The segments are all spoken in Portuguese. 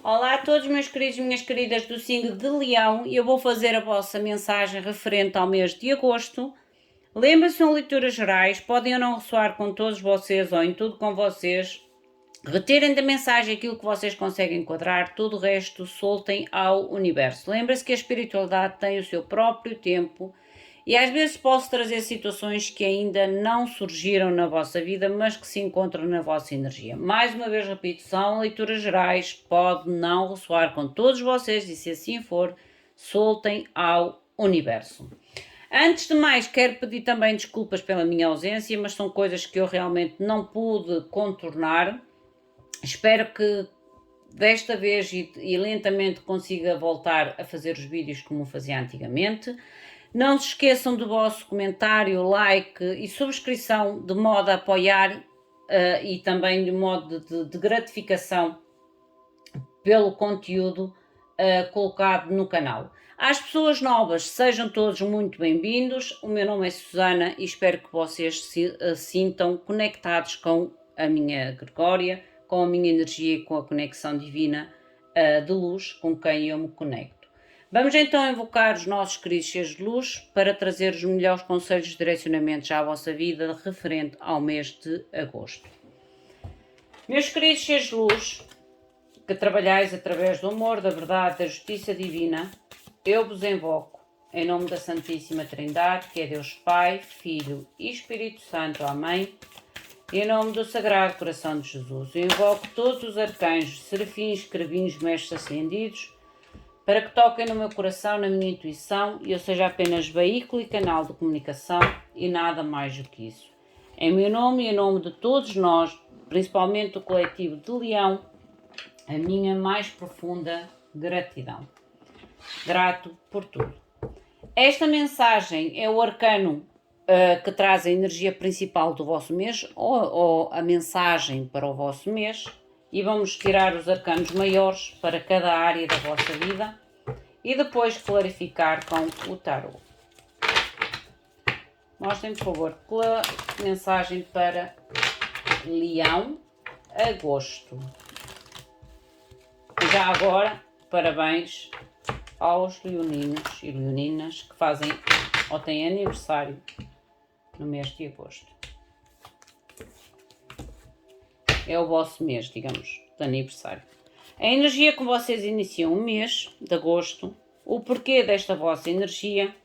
Olá a todos meus queridos e minhas queridas do signo de Leão e eu vou fazer a vossa mensagem referente ao mês de agosto. Lembrem-se, são leituras gerais, podem ou não ressoar com todos vocês ou em tudo com vocês. Retirem da mensagem aquilo que vocês conseguem enquadrar, todo o resto soltem ao universo. Lembrem-se que a espiritualidade tem o seu próprio tempo e às vezes posso trazer situações que ainda não surgiram na vossa vida, mas que se encontram na vossa energia. Mais uma vez repito, são leituras gerais, pode não ressoar com todos vocês e se assim for, soltem ao universo. Antes de mais, quero pedir também desculpas pela minha ausência, mas são coisas que eu realmente não pude contornar. Espero que desta vez e lentamente consiga voltar a fazer os vídeos como fazia antigamente. Não se esqueçam do vosso comentário, like e subscrição de modo a apoiar e também de modo de gratificação pelo conteúdo colocado no canal. Às pessoas novas, sejam todos muito bem-vindos. O meu nome é Susana e espero que vocês se sintam conectados com a minha Gregória, com a minha energia e com a conexão divina de luz com quem eu me conecto. Vamos então invocar os nossos queridos seres de luz para trazer os melhores conselhos e direcionamentos à vossa vida referente ao mês de agosto. Meus queridos seres de luz, que trabalhais através do amor, da verdade, da justiça divina, eu vos invoco em nome da Santíssima Trindade, que é Deus Pai, Filho e Espírito Santo. Amém. E em nome do Sagrado Coração de Jesus, eu invoco todos os arcanjos, serafins, querubins, mestres ascendidos, para que toquem no meu coração, na minha intuição, e eu seja apenas veículo e canal de comunicação e nada mais do que isso. Em meu nome e em nome de todos nós, principalmente o coletivo de Leão, a minha mais profunda gratidão. Grato por tudo. Esta mensagem é o arcano que traz a energia principal do vosso mês, ou a mensagem para o vosso mês, e vamos tirar os arcanos maiores para cada área da vossa vida e depois clarificar com o tarot. Mostrem, por favor, a mensagem para Leão, agosto. Já agora, parabéns aos leoninos e leoninas que fazem ou têm aniversário no mês de agosto. É o vosso mês, digamos, de aniversário. A energia que vocês iniciam o mês de agosto, o porquê desta vossa energia,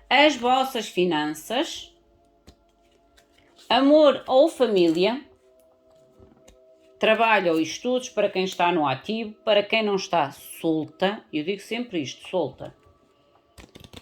as vossas finanças, amor ou família, trabalho ou estudos para quem está no ativo, para quem não está solta, eu digo sempre isto, solta.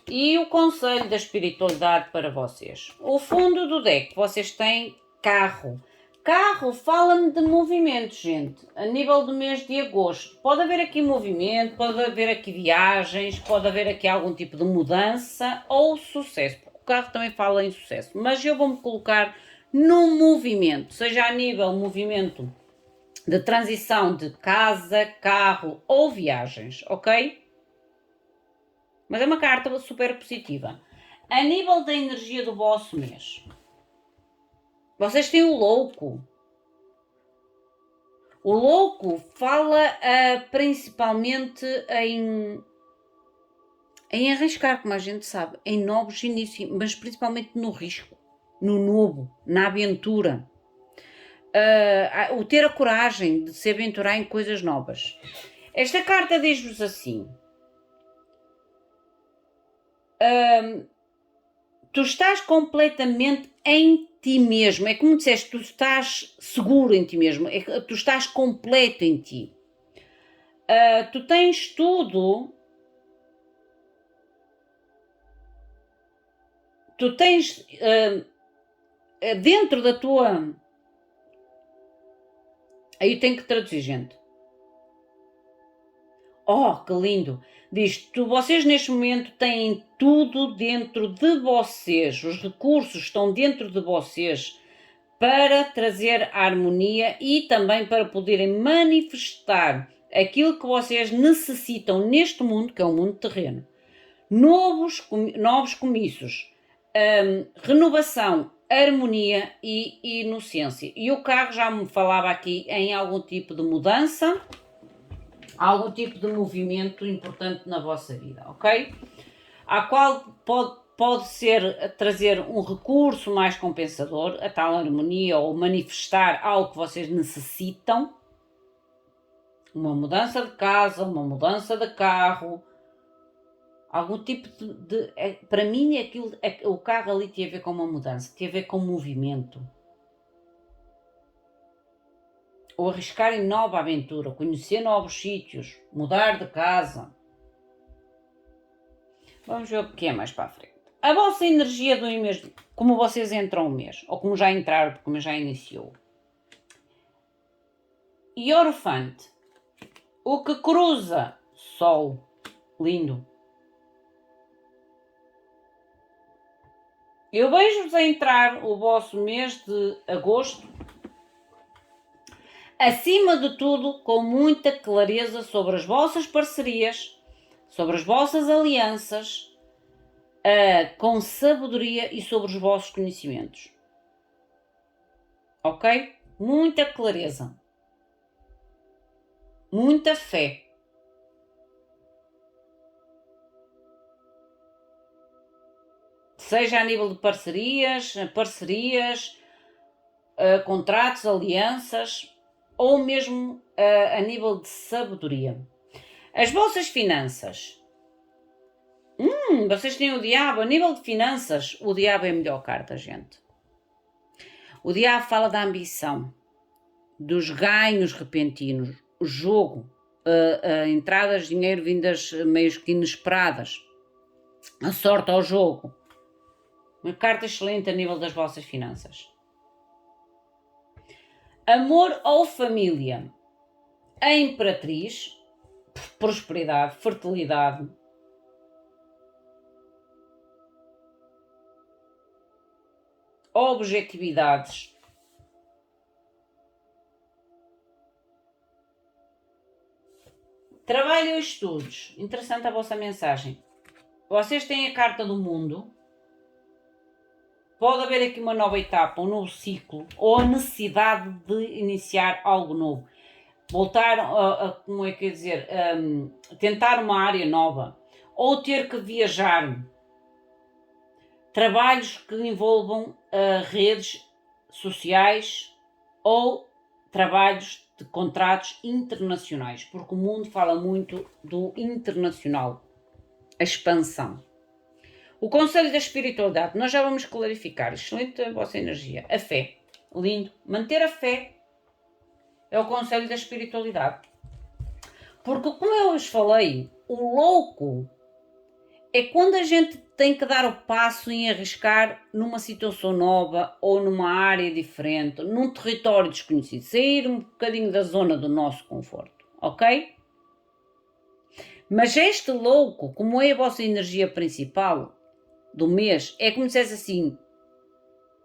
E o conselho da espiritualidade para vocês. O fundo do deck, vocês têm carro. Carro fala-me de movimento, gente, a nível do mês de agosto. Pode haver aqui movimento, pode haver aqui viagens, pode haver aqui algum tipo de mudança ou sucesso, porque o carro também fala em sucesso. Mas eu vou-me colocar no movimento, seja a nível movimento de transição de casa, carro ou viagens, ok? Mas é uma carta super positiva. A nível da energia do vosso mês, vocês têm o louco. O louco fala principalmente em arriscar, como a gente sabe, em novos inícios, mas principalmente no risco, no novo, na aventura. O ter a coragem de se aventurar em coisas novas. Esta carta diz-vos assim: tu estás completamente em ti mesmo. É como disseste, tu estás seguro em ti mesmo. Tu estás completo em ti. Tu tens tudo. Tu tens dentro da tua... Aí tenho que traduzir, gente. Oh, que lindo! Diz, vocês neste momento têm tudo dentro de vocês, os recursos estão dentro de vocês para trazer harmonia e também para poderem manifestar aquilo que vocês necessitam neste mundo, que é o mundo terreno. Novos comícios, renovação, harmonia e inocência. E o carro já me falava aqui em algum tipo de mudança. algum tipo de movimento importante na vossa vida, ok? A qual pode ser trazer um recurso mais compensador, a tal harmonia, ou manifestar algo que vocês necessitam, uma mudança de casa, uma mudança de carro, algum tipo para mim o carro ali tem a ver com uma mudança, tem a ver com movimento. Ou arriscar em nova aventura, conhecer novos sítios, mudar de casa. Vamos ver o que é mais para a frente. A vossa energia do mês, como vocês entram o mês, ou como já entraram, porque como já iniciou. Hierophante, o que cruza Sol, lindo. Eu vejo-vos a entrar o vosso mês de agosto, acima de tudo, com muita clareza sobre as vossas parcerias, sobre as vossas alianças, com sabedoria e sobre os vossos conhecimentos. Ok? Muita clareza. Muita fé. Seja a nível de parcerias, contratos, alianças, ou mesmo a nível de sabedoria. As vossas finanças. Vocês têm o diabo. A nível de finanças, o diabo é a melhor carta, gente. O diabo fala da ambição, dos ganhos repentinos, o jogo, entradas de dinheiro vindas meio que inesperadas, a sorte ao jogo. Uma carta excelente a nível das vossas finanças. Amor ou família. A Imperatriz, prosperidade, fertilidade. Objetividades. Trabalho e estudos. Interessante a vossa mensagem. Vocês têm a carta do mundo. Pode haver aqui uma nova etapa, um novo ciclo, ou a necessidade de iniciar algo novo. Voltar como é que é dizer, tentar uma área nova, ou ter que viajar. Trabalhos que envolvam redes sociais ou trabalhos de contratos internacionais, porque o mundo fala muito do internacional, a expansão. O conselho da espiritualidade, nós já vamos clarificar, excelente a vossa energia. A fé, lindo, manter a fé é o conselho da espiritualidade. Porque como eu vos falei, o louco é quando a gente tem que dar o passo em arriscar numa situação nova ou numa área diferente, num território desconhecido, sair um bocadinho da zona do nosso conforto, ok? Mas este louco, como é a vossa energia principal do mês, é como se dissesse assim,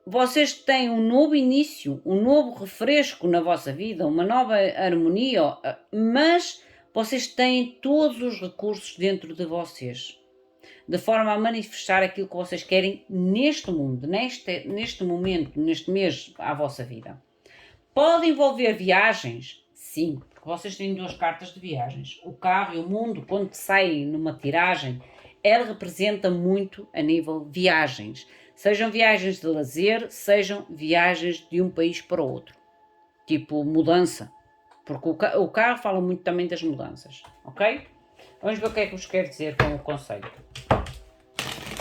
vocês têm um novo início, um novo refresco na vossa vida, uma nova harmonia, mas vocês têm todos os recursos dentro de vocês, de forma a manifestar aquilo que vocês querem neste mundo, neste momento, neste mês à vossa vida. Pode envolver viagens? Sim, porque vocês têm duas cartas de viagens. O carro e o mundo, quando sai numa tiragem, ela representa muito a nível viagens. Sejam viagens de lazer, sejam viagens de um país para outro. Tipo mudança. Porque o carro fala muito também das mudanças, ok? Vamos ver o que é que vos quer dizer com o conceito.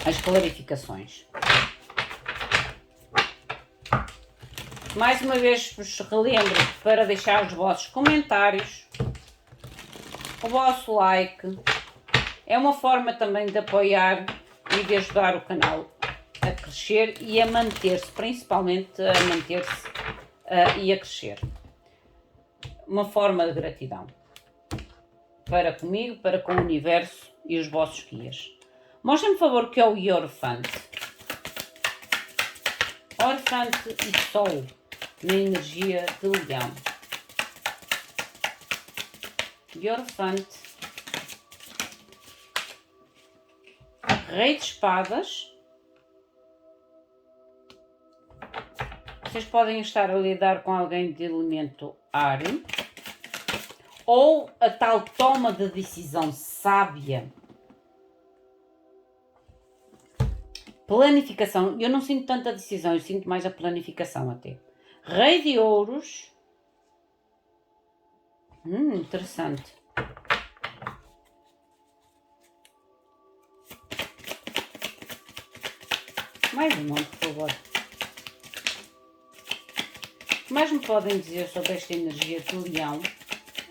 As clarificações. Mais uma vez vos relembro para deixar os vossos comentários, o vosso like. É uma forma também de apoiar e de ajudar o canal a crescer e a manter-se, principalmente a manter-se e a crescer. Uma forma de gratidão para comigo, para com o universo e os vossos guias. Mostrem-me, por favor, o que é o Hierophante. Hierophante e Sol na energia de Leão. Hierophante. Rei de Espadas. Vocês podem estar a lidar com alguém de elemento ar. ou a tal toma de decisão sábia. Planificação, eu não sinto tanta decisão, eu sinto mais a planificação até. Rei de ouros. Interessante. Mais um monte, por favor. O que mais me podem dizer sobre esta energia do leão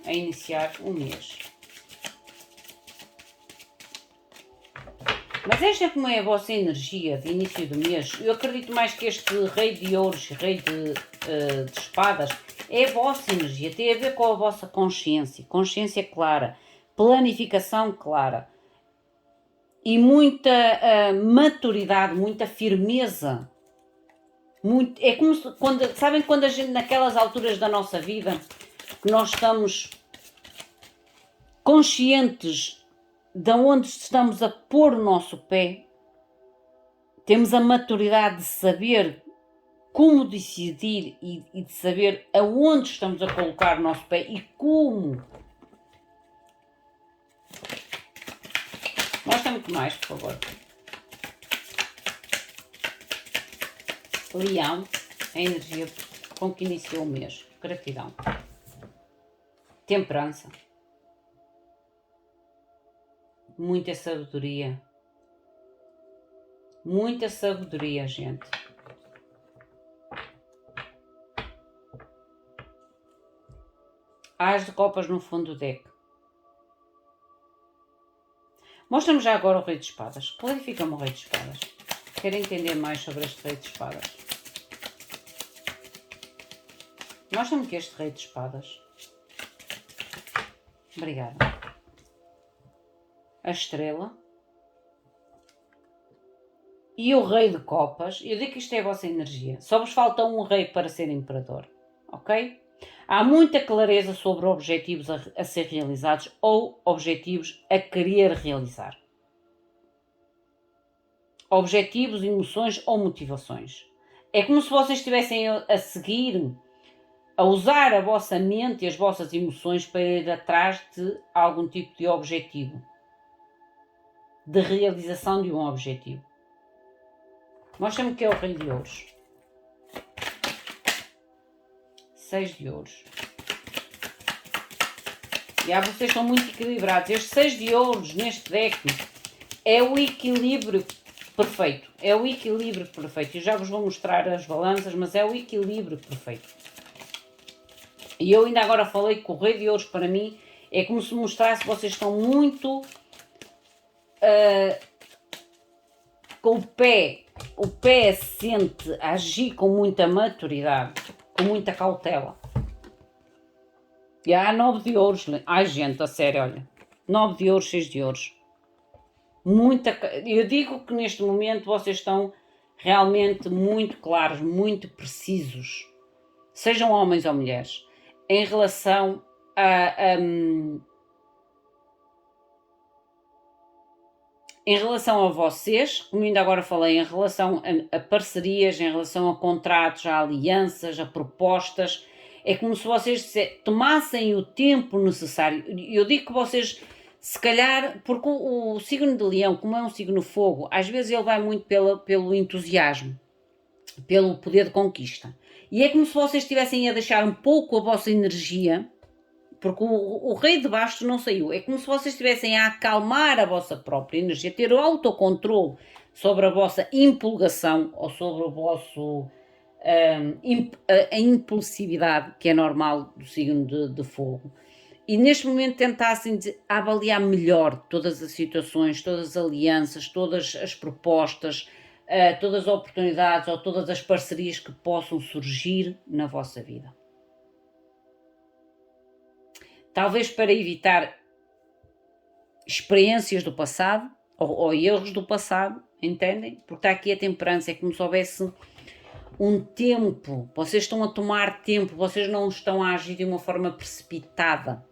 a iniciar o mês? Mas esta como é a vossa energia de início do mês, eu acredito mais que este rei de ouros, rei de espadas, é a vossa energia, tem a ver com a vossa consciência clara, planificação clara e muita maturidade, muita firmeza. É como se, sabem quando a gente, naquelas alturas da nossa vida, que nós estamos conscientes de onde estamos a pôr o nosso pé, temos a maturidade de saber como decidir e de saber aonde estamos a colocar o nosso pé e como. Mostra muito mais, por favor. Leão, a energia com que iniciou o mês. Gratidão. Temperança. Muita sabedoria. Muita sabedoria, gente. As de copas no fundo do deck. Mostra-me já agora o rei de espadas. Clarifica-me o rei de espadas. Quero entender mais sobre este rei de espadas. Mostra-me que este rei de espadas. Obrigada. A estrela. E o rei de copas. Eu digo que isto é a vossa energia. Só vos falta um rei para ser imperador. Ok? Há muita clareza sobre objetivos a ser realizados ou objetivos a querer realizar. Objetivos, emoções ou motivações. É como se vocês estivessem a seguir, a usar a vossa mente e as vossas emoções para ir atrás de algum tipo de objetivo. De realização de um objetivo. Mostra-me que é o rei de ouros. 6 de ouros. Vocês estão muito equilibrados. Este 6 de ouros neste deck é o equilíbrio perfeito. É o equilíbrio perfeito. Eu já vos vou mostrar as balanças, mas é o equilíbrio perfeito. E eu ainda agora falei que o rei de ouros para mim é como se mostrasse que vocês estão muito com o pé assente, a agir com muita maturidade, com muita cautela. E há 9 de ouros. Ai gente, a sério, olha. 9 de ouros, 6 de ouros. Eu digo que neste momento vocês estão realmente muito claros, muito precisos. Sejam homens ou mulheres. Em relação em relação a vocês, como ainda agora falei, em relação a parcerias, em relação a contratos, a alianças, a propostas, é como se vocês tomassem o tempo necessário. Eu digo que vocês, se calhar, porque o signo de Leão, como é um signo fogo, às vezes ele vai muito pelo entusiasmo, pelo poder de conquista. E é como se vocês estivessem a deixar um pouco a vossa energia, porque o rei de bastos não saiu. É como se vocês estivessem a acalmar a vossa própria energia, ter o autocontrole sobre a vossa empolgação ou sobre o vosso a impulsividade que é normal do signo de fogo. E neste momento tentassem avaliar melhor todas as situações, todas as alianças, todas as propostas, todas as oportunidades ou todas as parcerias que possam surgir na vossa vida. Talvez para evitar experiências do passado ou erros do passado, entendem? Porque está aqui a temperança, é como se houvesse um tempo, vocês estão a tomar tempo, vocês não estão a agir de uma forma precipitada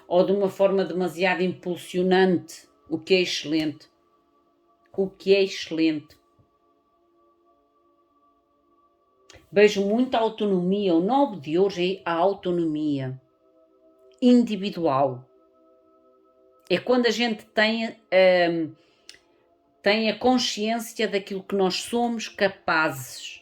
ou de uma forma demasiado impulsionante, o que é excelente. O que é excelente. Vejo muita autonomia, o 9 de hoje é a autonomia. individual. É quando a gente tem a consciência daquilo que nós somos capazes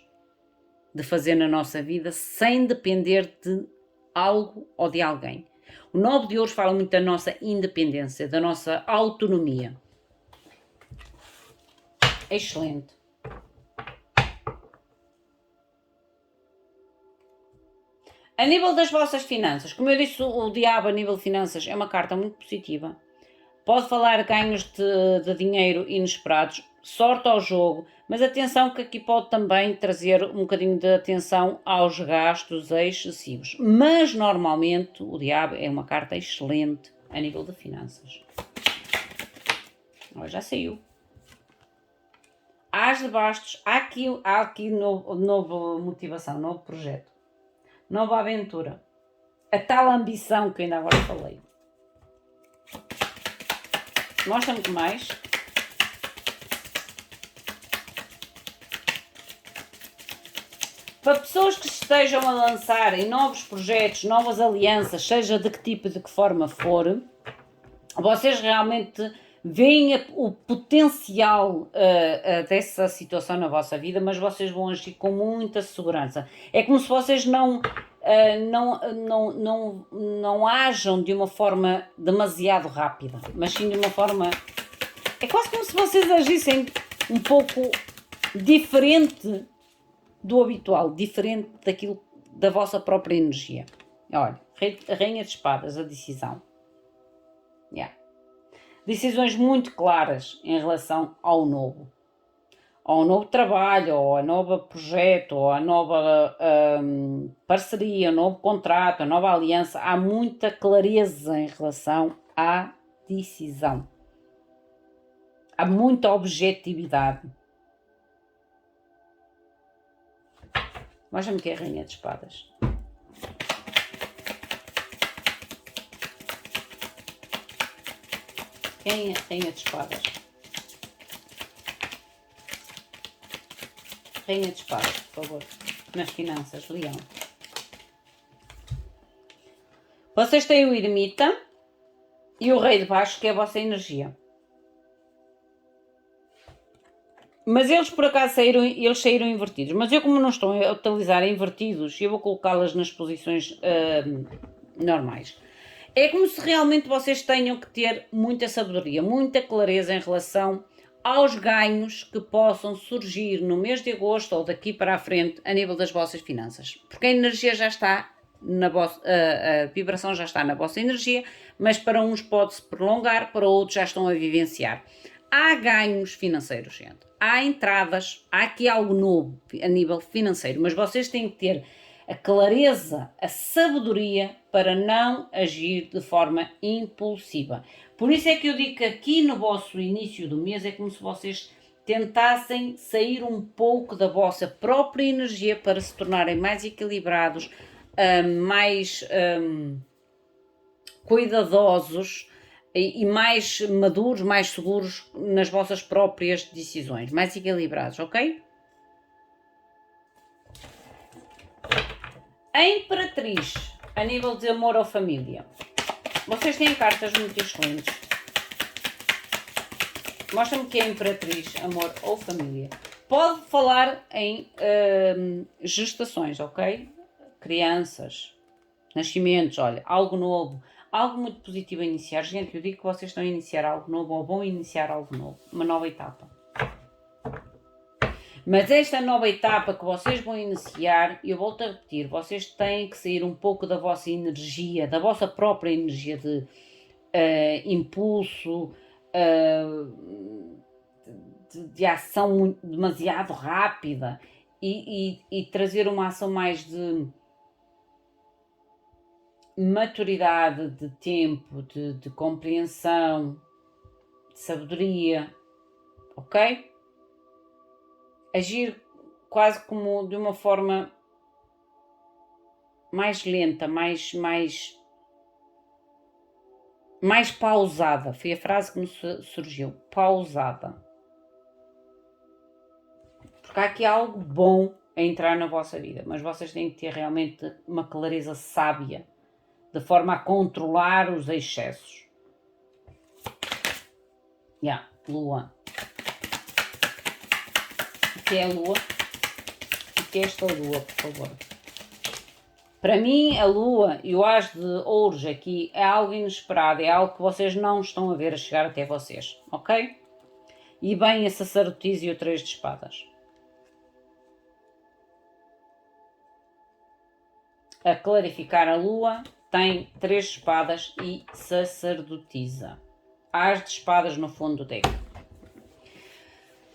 de fazer na nossa vida sem depender de algo ou de alguém. O 9 de ouros fala muito da nossa independência, da nossa autonomia. Excelente. A nível das vossas finanças, como eu disse, o diabo a nível de finanças é uma carta muito positiva. Pode falar de ganhos de dinheiro inesperados, sorte ao jogo, mas atenção que aqui pode também trazer um bocadinho de atenção aos gastos excessivos. Mas normalmente o diabo é uma carta excelente a nível de finanças. Olha, já saiu. As de bastos, há aqui nova motivação, novo projeto, nova aventura, a tal ambição que ainda agora falei. Mostra-me que mais. Para pessoas que estejam a lançar em novos projetos, novas alianças, seja de que tipo e de que forma for, vocês realmente veem o potencial dessa situação na vossa vida, mas vocês vão agir com muita segurança. É como se vocês não ajam de uma forma demasiado rápida, mas sim de uma forma... É quase como se vocês agissem um pouco diferente do habitual, diferente daquilo da vossa própria energia. Olha, a Rainha de Espadas, a decisão. Yeah. Decisões muito claras em relação ao novo trabalho, ou a novo projeto, ou a nova parceria, o novo contrato, a nova aliança. Há muita clareza em relação à decisão. Há muita objetividade. Mostra-me que é a Rainha de Espadas. Quem é a Rainha de Espadas? Rainha de Espadas, por favor. Nas finanças, Leão. Vocês têm o Ermita e o Rei de Baixo, que é a vossa energia. Mas eles por acaso saíram invertidos. Mas eu, como não estou a utilizar invertidos, eu vou colocá-las nas posições normais. É como se realmente vocês tenham que ter muita sabedoria, muita clareza em relação aos ganhos que possam surgir no mês de agosto ou daqui para a frente a nível das vossas finanças. Porque a energia já está a vibração já está na vossa energia, mas para uns pode-se prolongar, para outros já estão a vivenciar. Há ganhos financeiros, gente. Há entradas, há aqui algo novo a nível financeiro, mas vocês têm que ter a clareza, a sabedoria para não agir de forma impulsiva. Por isso é que eu digo que aqui no vosso início do mês é como se vocês tentassem sair um pouco da vossa própria energia para se tornarem mais equilibrados, mais cuidadosos e mais maduros, mais seguros nas vossas próprias decisões, mais equilibrados, ok? A Imperatriz, a nível de amor ou família. Vocês têm cartas muito excelentes. Mostra-me que é a Imperatriz, amor ou família. Pode falar em gestações, ok? Crianças, nascimentos, olha, algo novo, algo muito positivo a iniciar. Gente, eu digo que vocês estão a iniciar algo novo ou vão iniciar algo novo, uma nova etapa. Mas esta nova etapa que vocês vão iniciar, eu volto a repetir, vocês têm que sair um pouco da vossa energia, da vossa própria energia de impulso, de ação demasiado rápida e trazer uma ação mais de maturidade, de tempo, de compreensão, de sabedoria, ok? Agir quase como de uma forma mais lenta, mais pausada. Foi a frase que me surgiu, pausada. Porque há aqui algo bom a entrar na vossa vida, mas vocês têm que ter realmente uma clareza sábia de forma a controlar os excessos. Lua. O que é a Lua? O que é esta Lua, por favor? Para mim, a Lua e o As de Ouros aqui é algo inesperado, é algo que vocês não estão a ver a chegar até vocês, ok? E bem a sacerdotisa e o 3 de espadas. A clarificar a Lua, tem 3 de espadas e sacerdotisa. As de espadas no fundo do deck.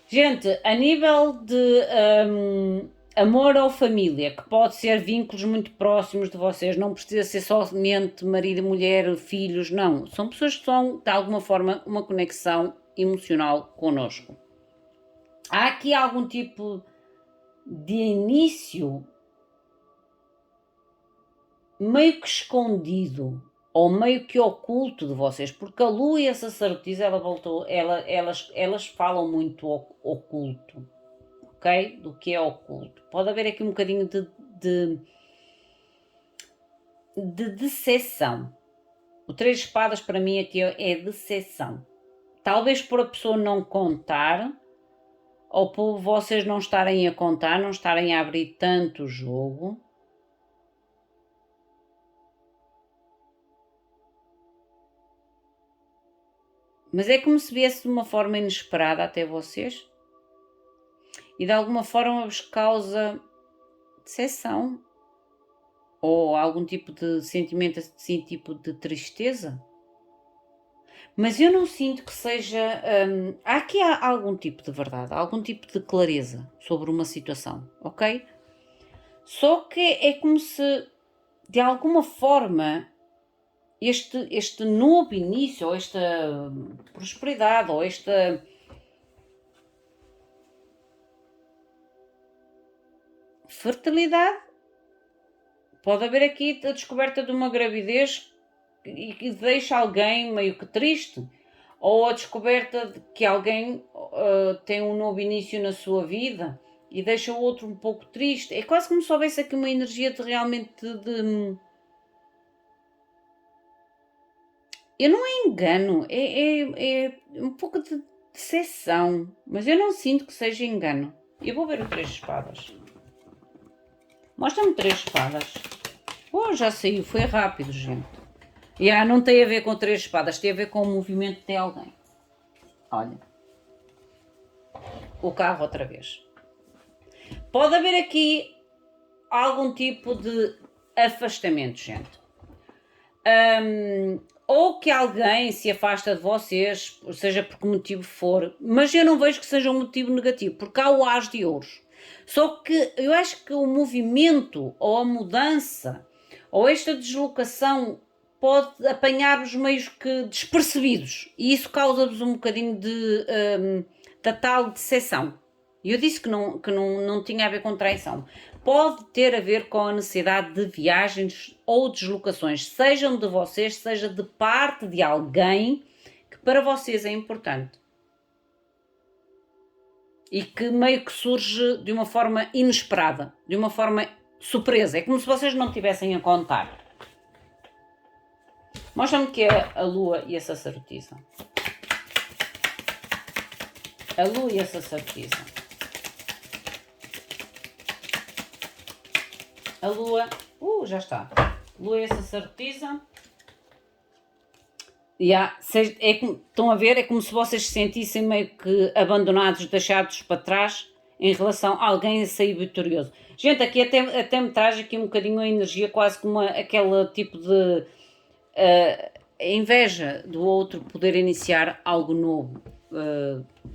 Gente, a nível de amor ou família, que pode ser vínculos muito próximos de vocês, não precisa ser somente marido, mulher, filhos, não. São pessoas que são, de alguma forma, uma conexão emocional connosco. Há aqui algum tipo de início meio que escondido ou meio que oculto de vocês, porque a Lua e a sacerdotisa, elas falam muito oculto, ok? Do que é oculto. Pode haver aqui um bocadinho de decepção. O 3 de espadas para mim aqui é decepção. Talvez por a pessoa não contar, ou por vocês não estarem a contar, não estarem a abrir tanto o jogo. Mas é como se viesse de uma forma inesperada até vocês. E de alguma forma vos causa decepção. Ou algum tipo de sentimento assim, tipo de tristeza. Mas eu não sinto que seja... há aqui algum tipo de verdade, algum tipo de clareza sobre uma situação, ok? Só que é como se, de alguma forma, este novo início, ou esta prosperidade, ou esta fertilidade, pode haver aqui a descoberta de uma gravidez e que deixa alguém meio que triste, ou a descoberta de que alguém tem um novo início na sua vida e deixa o outro um pouco triste. É quase como se houvesse aqui uma energia de realmente eu não é engano, é um pouco de decepção, mas eu não sinto que seja engano. Eu vou ver o 3 de espadas. Mostra-me 3 de espadas. Já saiu, foi rápido, gente. Não tem a ver com 3 de espadas, tem a ver com o movimento de alguém. Olha. O carro outra vez. Pode haver aqui algum tipo de afastamento, gente. Ou que alguém se afasta de vocês, seja por que motivo for, mas eu não vejo que seja um motivo negativo, porque há o As de Ouros. Só que eu acho que o movimento, ou a mudança, ou esta deslocação pode apanhar-vos meio que despercebidos, e isso causa-vos um bocadinho de tal decepção. E eu disse que não tinha a ver com traição. Pode ter a ver com a necessidade de viagens ou deslocações, sejam de vocês, seja de parte de alguém que para vocês é importante. E que meio que surge de uma forma inesperada, de uma forma surpresa. É como se vocês não tivessem a contar. Mostra-me que é a Lua e a sacerdotisa. A Lua e a sacerdotisa. A Lua... já está. Lua e a sacerdotisa. Estão a ver? É como se vocês se sentissem meio que abandonados, deixados para trás em relação a alguém a sair vitorioso. Gente, aqui até me traz aqui um bocadinho a energia, quase como aquele tipo de inveja do outro poder iniciar algo novo.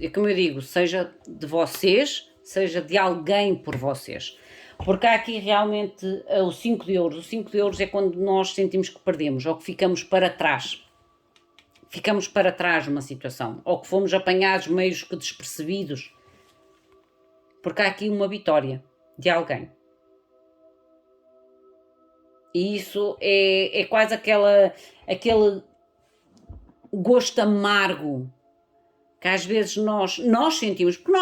É como eu digo, seja de vocês, seja de alguém por vocês. Porque há aqui realmente o 5 de ouros. O 5 de ouros é quando nós sentimos que perdemos ou que ficamos para trás. Ficamos para trás numa situação. Ou que fomos apanhados meio que despercebidos. Porque há aqui uma vitória de alguém. E isso é quase aquele gosto amargo que às vezes nós sentimos, porque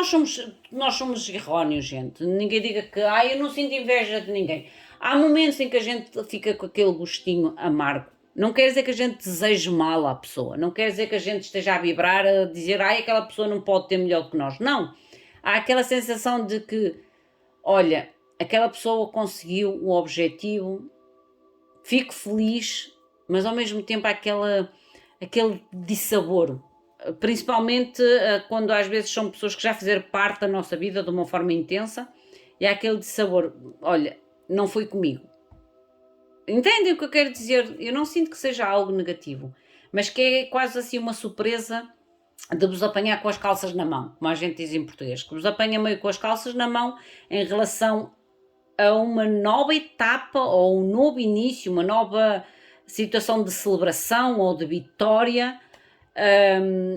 nós somos erróneos, gente. Ninguém diga que eu não sinto inveja de ninguém. Há momentos em que a gente fica com aquele gostinho amargo. Não quer dizer que a gente deseje mal à pessoa, não quer dizer que a gente esteja a vibrar, a dizer, ai, aquela pessoa não pode ter melhor do que nós. Não. Há aquela sensação de que, olha, aquela pessoa conseguiu o objetivo, fico feliz, mas ao mesmo tempo há aquele dissabor. Principalmente quando às vezes são pessoas que já fizeram parte da nossa vida de uma forma intensa e há aquele dissabor, olha, não foi comigo. Entendem o que eu quero dizer? Eu não sinto que seja algo negativo, mas que é quase assim uma surpresa de vos apanhar com as calças na mão, como a gente diz em português, que vos apanha meio com as calças na mão em relação a uma nova etapa ou um novo início, uma nova situação de celebração ou de vitória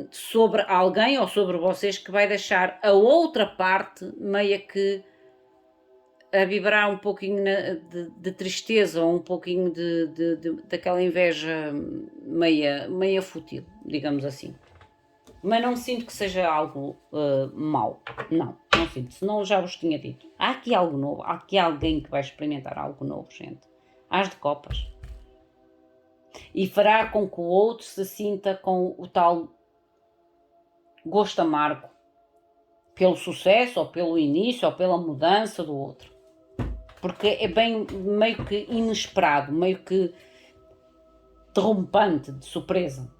sobre alguém ou sobre vocês que vai deixar a outra parte meia que a vibrar um pouquinho de tristeza ou um pouquinho daquela inveja meia fútil, digamos assim. Mas não sinto que seja algo mau. Não sinto. Senão já vos tinha dito. Há aqui algo novo. Há aqui alguém que vai experimentar algo novo, gente. As de copas. E fará com que o outro se sinta com o tal gosto amargo. Pelo sucesso, ou pelo início, ou pela mudança do outro. Porque é bem meio que inesperado, meio que derrompante, de surpresa.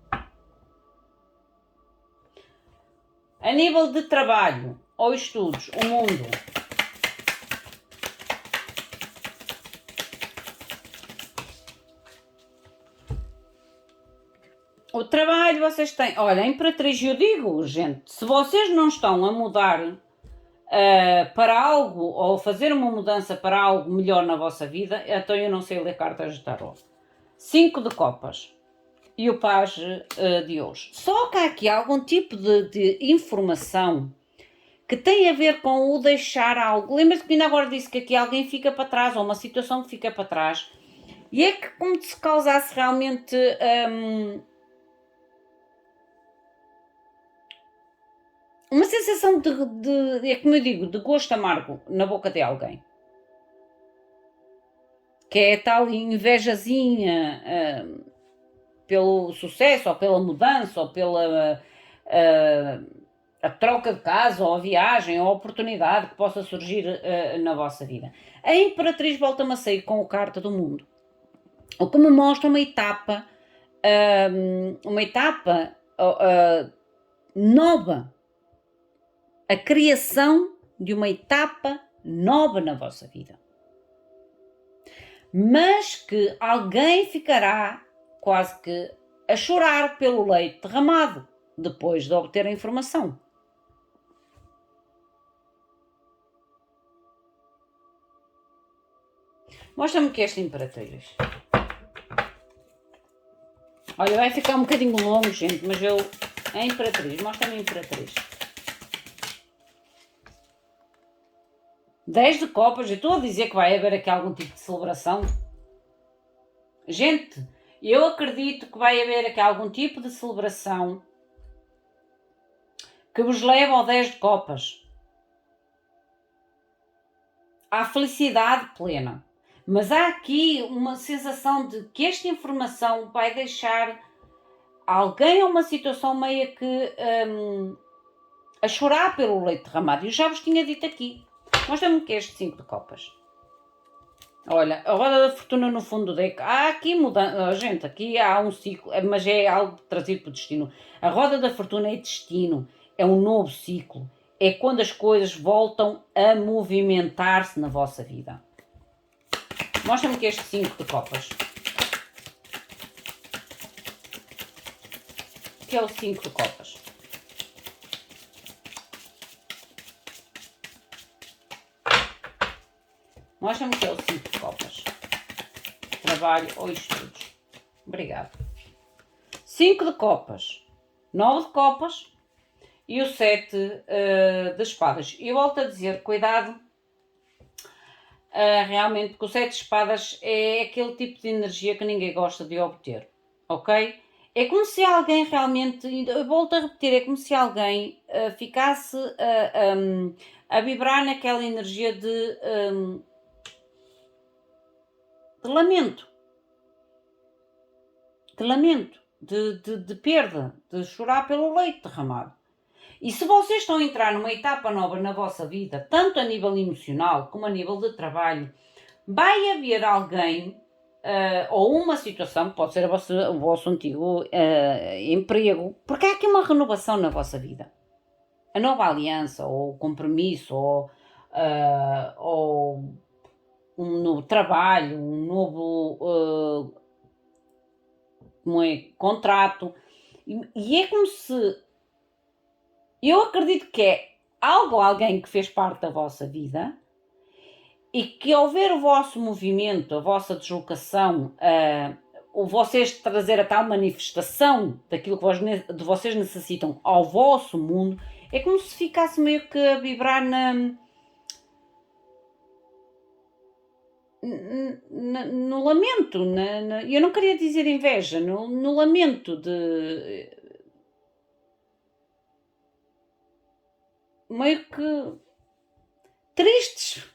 A nível de trabalho ou estudos, o mundo. O trabalho vocês têm. Olha, a Imperatriz, eu digo, gente, se vocês não estão a mudar para algo ou fazer uma mudança para algo melhor na vossa vida, então eu não sei ler cartas de tarot. 5 de copas e o paz de ouros. Só que há aqui algum tipo de informação que tem a ver com o deixar algo. Lembra-se que ainda agora disse que aqui alguém fica para trás, ou uma situação que fica para trás. E é que como se causasse realmente uma sensação é como eu digo, de gosto amargo na boca de alguém. Que é tal invejazinha pelo sucesso, ou pela mudança, ou pela a troca de casa, ou a viagem, ou a oportunidade que possa surgir na vossa vida. A Imperatriz volta-me a sair com a Carta do Mundo, o que me mostra uma etapa nova, a criação de uma etapa nova na vossa vida. Mas que alguém ficará quase que a chorar pelo leite derramado depois de obter a informação. Mostra-me que esta Imperatriz. Olha, vai ficar um bocadinho longo, gente, mas a Imperatriz, mostra-me a Imperatriz. 10 de copas, eu estou a dizer que vai haver aqui algum tipo de celebração. Gente, eu acredito que vai haver aqui algum tipo de celebração que vos leva ao 10 de copas. À felicidade plena. Mas há aqui uma sensação de que esta informação vai deixar alguém a uma situação meio que a chorar pelo leite derramado. Eu já vos tinha dito aqui. Mostra-me que é este 5 de copas. Olha, a roda da fortuna no fundo do deck. Há aqui mudança. Gente, aqui há um ciclo, mas é algo trazido pelo destino. A roda da fortuna é destino. É um novo ciclo. É quando as coisas voltam a movimentar-se na vossa vida. Mostra-me que este 5 de copas. O que é o 5 de copas? Mostra-me que é o 5 de copas. Trabalho ou estudos. Obrigada. 5 de copas. 9 de copas. E o 7 de espadas. E eu volto a dizer, cuidado. Realmente, porque o 7 de espadas é aquele tipo de energia que ninguém gosta de obter. Ok? É como se alguém realmente, eu volto a repetir, é como se alguém ficasse a vibrar naquela energia de de lamento, de perda, de chorar pelo leite derramado. E se vocês estão a entrar numa etapa nova na vossa vida, tanto a nível emocional como a nível de trabalho, vai haver alguém ou uma situação, pode ser o vosso antigo emprego, porque há aqui uma renovação na vossa vida. A nova aliança, ou compromisso, ou um novo trabalho, um novo contrato. E é como se... Eu acredito que é alguém que fez parte da vossa vida e que ao ver o vosso movimento, a vossa deslocação, o vocês trazer a tal manifestação daquilo que vocês necessitam ao vosso mundo, é como se ficasse meio que a vibrar no lamento, eu não queria dizer inveja, no lamento de... meio que tristes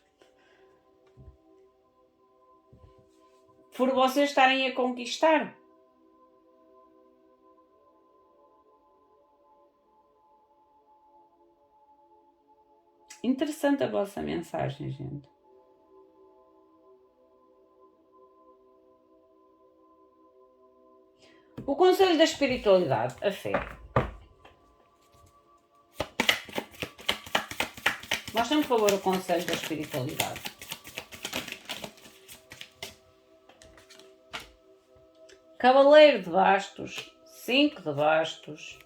por vocês estarem a conquistar. Interessante a vossa mensagem, gente. O conselho da espiritualidade, a fé. Mostrem-me, por favor, o conselho da espiritualidade. Cavaleiro de bastos, 5 de bastos.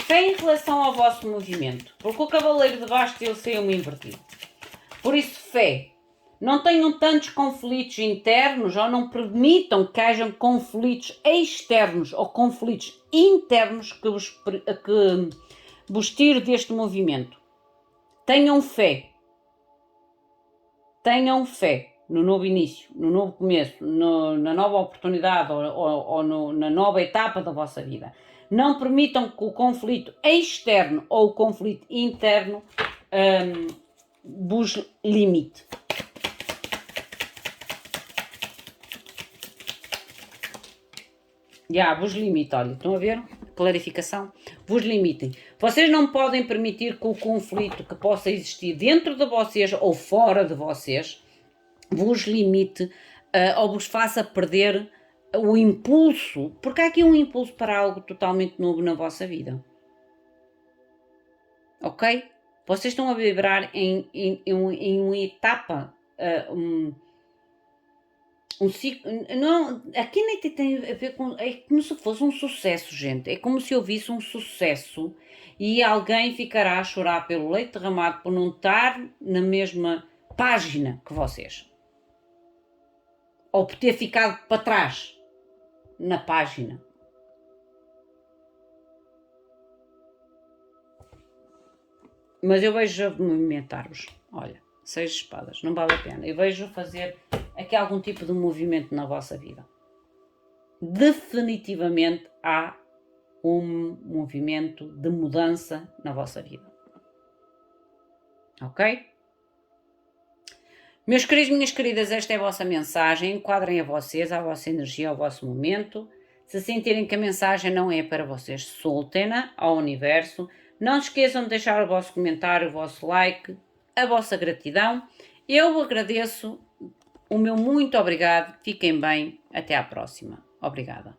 Fé em relação ao vosso movimento, porque o cavaleiro de bastos ele saiu-me invertido. Por isso, fé. Não tenham tantos conflitos internos ou não permitam que hajam conflitos externos ou conflitos internos que vos tire deste movimento. Tenham fé. Tenham fé no novo início, no novo começo, na nova oportunidade ou na nova etapa da vossa vida. Não permitam que o conflito externo ou o conflito interno vos limite. Vos limite, olha, estão a ver? Clarificação. Vos limitem. Vocês não podem permitir que o conflito que possa existir dentro de vocês ou fora de vocês vos limite ou vos faça perder o impulso, porque há aqui um impulso para algo totalmente novo na vossa vida. Ok? Vocês estão a vibrar em uma etapa, um ciclo. Não, aqui nem tem a ver com. É como se fosse um sucesso, gente. É como se eu visse um sucesso e alguém ficará a chorar pelo leite derramado por não estar na mesma página que vocês. Ou por ter ficado para trás na página. Mas eu vejo a movimentar-vos. Olha, 6 espadas, não vale a pena. Eu vejo fazer aqui algum tipo de movimento na vossa vida. Definitivamente há um movimento de mudança na vossa vida. Ok? Meus queridos, minhas queridas, esta é a vossa mensagem. Enquadrem a vocês, a vossa energia, ao vosso momento. Se sentirem que a mensagem não é para vocês, soltem-na ao universo. Não se esqueçam de deixar o vosso comentário, o vosso like, a vossa gratidão. Eu agradeço, o meu muito obrigado. Fiquem bem. Até à próxima. Obrigada.